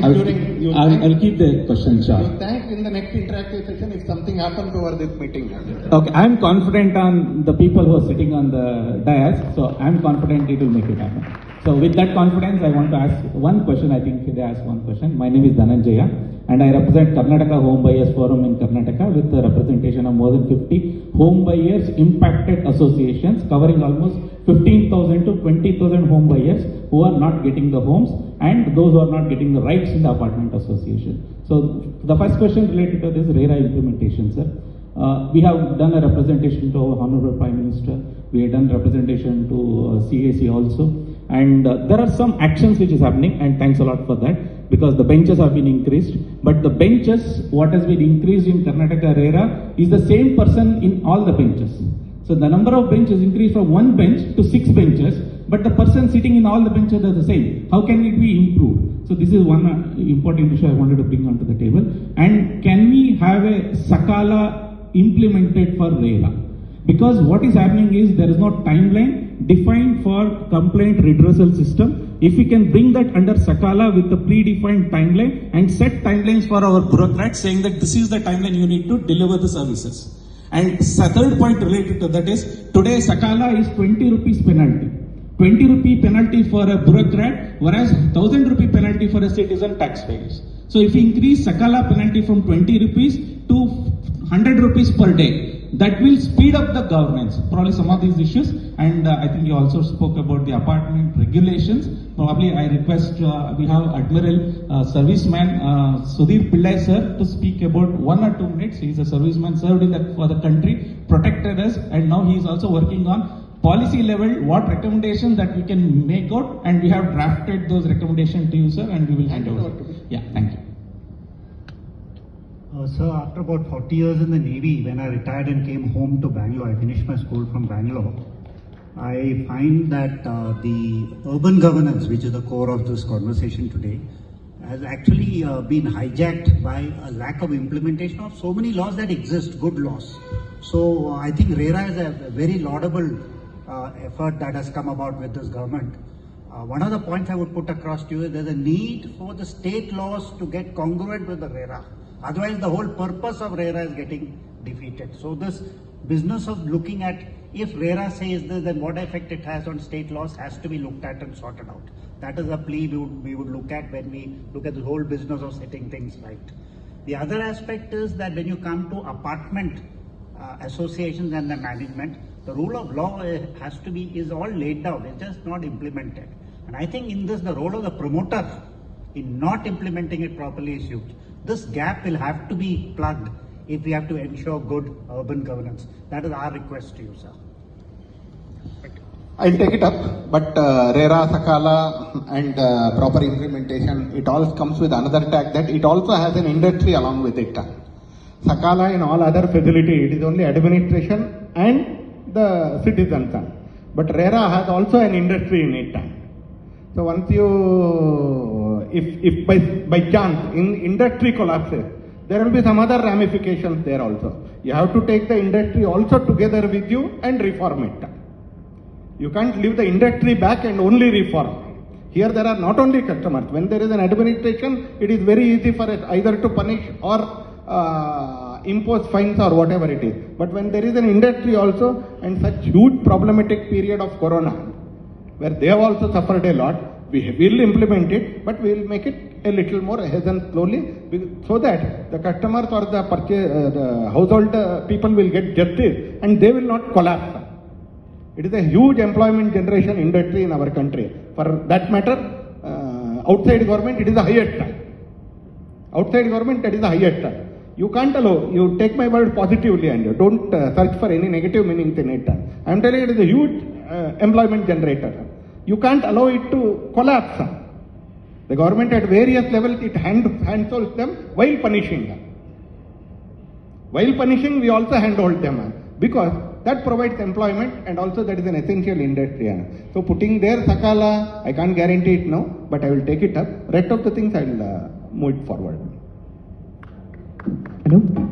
thank I'll keep the question short. you thank in the next interactive session if something happens over this meeting. Okay, I'm confident on the people who are sitting on the dais, so I'm confident it will make it happen. So with that confidence, I want to ask one question. I think they asked one question. My name is Dhananjaya, and I represent Karnataka Home Buyers Forum in Karnataka with the representation of more than 50 home buyers impacted associations covering almost 15,000 to 20,000 home buyers who are not getting the homes and those who are not getting the rights in the apartment association. So the first question related to this RERA implementation, sir. We have done a representation to our Honorable Prime Minister. We have done representation to CAC also. And there are some actions which is happening, and thanks a lot for that, because the benches have been increased. But the benches, what has been increased in Karnataka RERA is the same person in all the benches. So the number of benches increased from 1 bench to 6 benches, but the person sitting in all the benches are the same. How can it be improved? So this is one important issue I wanted to bring onto the table. And can we have a Sakala implemented for RERA? Because what is happening is there is no timeline defined for complaint redressal system. If we can bring that under Sakala with a predefined timeline and set timelines for our bureaucrats saying that this is the timeline you need to deliver the services. And third point related to that is, today Sakala is 20 rupees penalty. 20 rupee penalty for a bureaucrat, whereas 1000 rupee penalty for a citizen taxpayers. So if we increase Sakala penalty from 20 rupees to 100 rupees per day, that will speed up the governance, probably some of these issues. And I think you also spoke about the apartment regulations. Probably I request we have Admiral Serviceman Sudhir Pillai sir to speak about 1 or 2 minutes. He is a serviceman, served in for the country, protected us, and now he is also working on policy level, what recommendations that we can make out, and we have drafted those recommendations to you, sir, and we will hand over. Yeah, thank you. Sir, after about 40 years in the Navy, when I retired and came home to Bangalore, I finished my school from Bangalore. I find that the urban governance, which is the core of this conversation today, has actually been hijacked by a lack of implementation of so many laws that exist, good laws. So I think RERA is a very laudable effort that has come about with this government. One of the points I would put across to you is there's a need for the state laws to get congruent with the RERA. Otherwise, the whole purpose of RERA is getting defeated. So this business of looking at if RERA says this, then what effect it has on state laws has to be looked at and sorted out. That is a plea we would look at when we look at the whole business of setting things right. The other aspect is that when you come to apartment associations and the management, the rule of law is all laid down. It's just not implemented. And I think in this, the role of the promoter in not implementing it properly is huge. This gap will have to be plugged if we have to ensure good urban governance. That is our request to you, sir. I'll take it up, but RERA, Sakala and proper implementation, it all comes with another tag that it also has an industry along with it. Sakala and all other facility, it is only administration and the citizens. But RERA has also an industry in it. So once you, if by chance in industry collapses, there will be some other ramifications there also. You have to take the industry also together with you and reform it. You can't leave the industry back and only reform. Here there are not only customers. When there is an administration, it is very easy for us either to punish or impose fines or whatever it is. But when there is an industry also and such huge problematic period of Corona, where they have also suffered a lot, we will implement it, but we will make it a little more hasten slowly, so that the customers or the household people will get justice and they will not collapse. It is a huge employment generation industry in our country. For that matter, outside government, it is the highest. Outside government, that is the highest. You can't allow, you take my word positively and don't search for any negative meanings in it. I am telling you, it is a huge employment generator. You can't allow it to collapse. The government at various levels, it handholds them while punishing them. While punishing, we also handhold them because that provides employment and also that is an essential industry. So putting there Sakala, I can't guarantee it now, but I will take it up. Rest of the things I will move it forward. Hello.